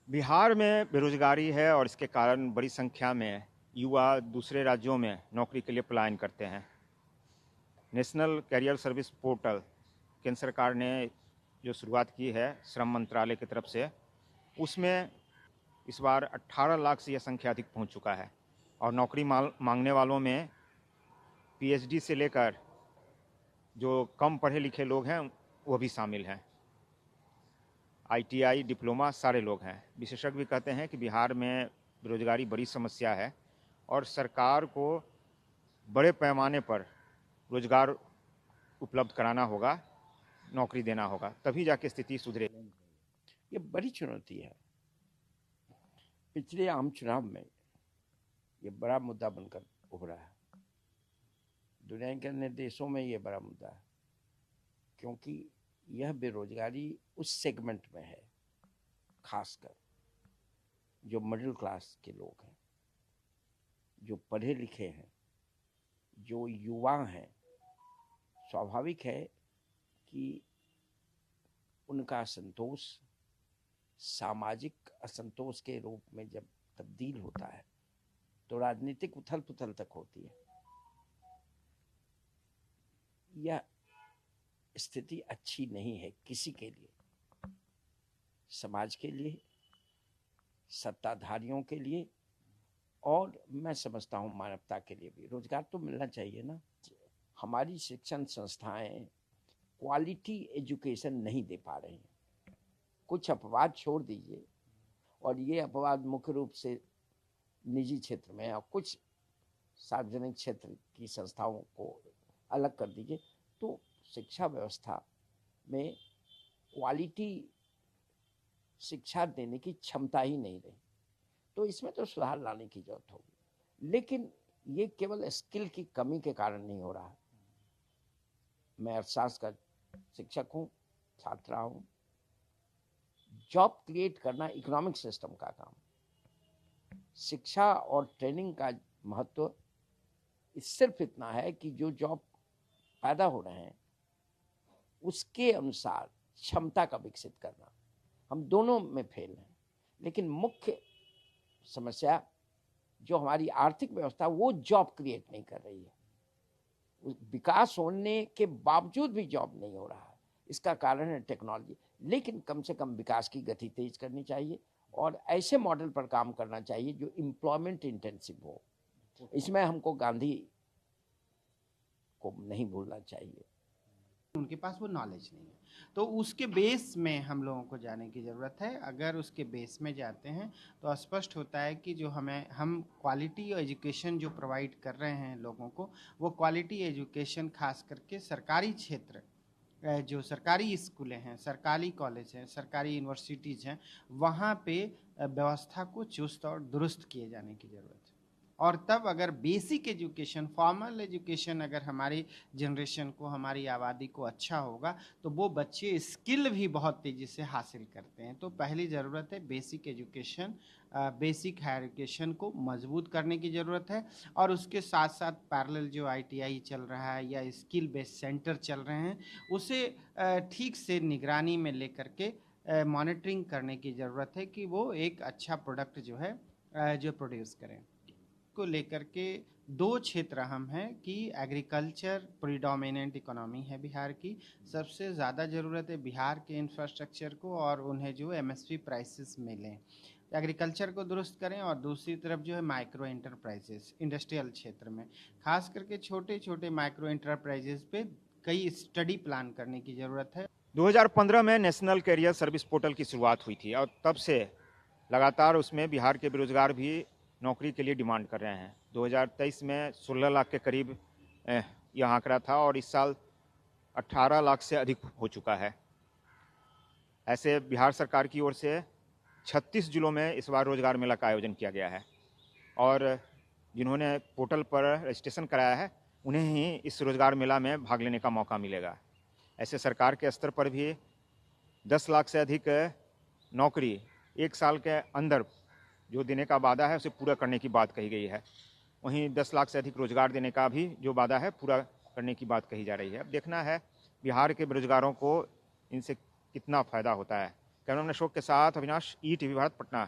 बिहार में बेरोजगारी है और इसके कारण बड़ी संख्या में युवा दूसरे राज्यों में नौकरी के लिए पलायन करते हैं। नेशनल कैरियर सर्विस पोर्टल केंद्र सरकार ने जो शुरुआत की है श्रम मंत्रालय की तरफ से, उसमें इस बार 18 लाख से यह संख्या अधिक पहुंच चुका है और नौकरी मांगने वालों में पीएचडी से लेकर जो कम पढ़े लिखे लोग हैं वो भी शामिल हैं। आईटीआई, डिप्लोमा सारे लोग हैं। विशेषज्ञ भी कहते हैं कि बिहार में बेरोजगारी बड़ी समस्या है और सरकार को बड़े पैमाने पर रोजगार उपलब्ध कराना होगा, नौकरी देना होगा, तभी जाके स्थिति सुधरे। ये बड़ी चुनौती है। पिछले आम चुनाव में ये बड़ा मुद्दा बनकर उभरा है। दुनिया के अन्य देशों में ये बड़ा मुद्दा है, क्योंकि यह बेरोजगारी उस सेगमेंट में है, खासकर जो मिडिल क्लास के लोग हैं, जो पढ़े लिखे हैं, जो युवा हैं। स्वाभाविक है कि उनका असंतोष सामाजिक असंतोष के रूप में जब तब्दील होता है तो राजनीतिक उथल पुथल तक होती है। यह स्थिति अच्छी नहीं है किसी के लिए, समाज के लिए, सत्ताधारियों के लिए, और मैं समझता हूँ मानवता के लिए भी। रोजगार तो मिलना चाहिए ना। हमारी शिक्षण संस्थाएं क्वालिटी एजुकेशन नहीं दे पा रही हैं। कुछ अपवाद छोड़ दीजिए, और ये अपवाद मुख्य रूप से निजी क्षेत्र में और कुछ सार्वजनिक क्षेत्र की संस्थाओं को अलग कर दीजिए, तो शिक्षा व्यवस्था में क्वालिटी शिक्षा देने की क्षमता ही नहीं रही। तो इसमें तो सुधार लाने की जरूरत होगी, लेकिन ये केवल स्किल की कमी के कारण नहीं हो रहा है। मैं अर्थशास्त्र का शिक्षक हूँ, छात्र हूँ। जॉब क्रिएट करना इकोनॉमिक सिस्टम का काम। शिक्षा और ट्रेनिंग का महत्व सिर्फ इतना है कि जो जॉब पैदा हो रहे हैं उसके अनुसार क्षमता का विकसित करना। हम दोनों में फेल हैं, लेकिन मुख्य समस्या जो हमारी आर्थिक व्यवस्था वो जॉब क्रिएट नहीं कर रही है। विकास होने के बावजूद भी जॉब नहीं हो रहा है। इसका कारण है टेक्नोलॉजी। लेकिन कम से कम विकास की गति तेज करनी चाहिए और ऐसे मॉडल पर काम करना चाहिए जो एम्प्लॉयमेंट इंटेंसिव हो। इसमें हमको गांधी को नहीं भूलना चाहिए। उनके पास वो नॉलेज नहीं है, तो उसके बेस में हम लोगों को जाने की ज़रूरत है। अगर उसके बेस में जाते हैं तो स्पष्ट होता है कि जो हम क्वालिटी एजुकेशन जो प्रोवाइड कर रहे हैं लोगों को, वो क्वालिटी एजुकेशन खास करके सरकारी क्षेत्र, जो सरकारी स्कूलें हैं, सरकारी कॉलेज हैं, सरकारी यूनिवर्सिटीज़ हैं, वहाँ पे व्यवस्था को चुस्त और दुरुस्त किए जाने की ज़रूरत है। और तब अगर बेसिक एजुकेशन, फॉर्मल एजुकेशन अगर हमारी जनरेशन को, हमारी आबादी को अच्छा होगा, तो वो बच्चे स्किल भी बहुत तेज़ी से हासिल करते हैं। तो पहली ज़रूरत है basic education, basic higher education को मजबूत करने की ज़रूरत है। और उसके साथ साथ पैरेलल जो आईटीआई चल रहा है या स्किल बेस्ड सेंटर चल रहे हैं, उसे ठीक से निगरानी में लेकर के मॉनिटरिंग करने की ज़रूरत है कि वो एक अच्छा प्रोडक्ट जो है जो प्रोड्यूस करें। को लेकर के दो क्षेत्र अहम हैं कि एग्रीकल्चर प्रीडोमिनेंट इकोनॉमी है बिहार की। सबसे ज़्यादा ज़रूरत है बिहार के इंफ्रास्ट्रक्चर को और उन्हें जो एमएसपी प्राइसेस मिलें, एग्रीकल्चर को दुरुस्त करें। और दूसरी तरफ जो है माइक्रो एंटरप्राइजेस, इंडस्ट्रियल क्षेत्र में खास करके छोटे छोटे माइक्रो एंटरप्राइजेस पे कई स्टडी प्लान करने की ज़रूरत है। 2015 में नेशनल कैरियर सर्विस पोर्टल की शुरुआत हुई थी और तब से लगातार उसमें बिहार के बेरोजगार भी नौकरी के लिए डिमांड कर रहे हैं। 2023 में 16 लाख के करीब यह आंकड़ा था और इस साल 18 लाख से अधिक हो चुका है। ऐसे बिहार सरकार की ओर से 36 जिलों में इस बार रोजगार मेला का आयोजन किया गया है और जिन्होंने पोर्टल पर रजिस्ट्रेशन कराया है उन्हें ही इस रोजगार मेला में भाग लेने का मौका मिलेगा। ऐसे सरकार के स्तर पर भी 10 लाख से अधिक नौकरी एक साल के अंदर जो देने का वादा है उसे पूरा करने की बात कही गई है। वहीं 10 लाख से अधिक रोजगार देने का भी जो वादा है पूरा करने की बात कही जा रही है। अब देखना है बिहार के बेरोजगारों को इनसे कितना फ़ायदा होता है। कैमरामैन अशोक के साथ अविनाश, ETV भारत, पटना।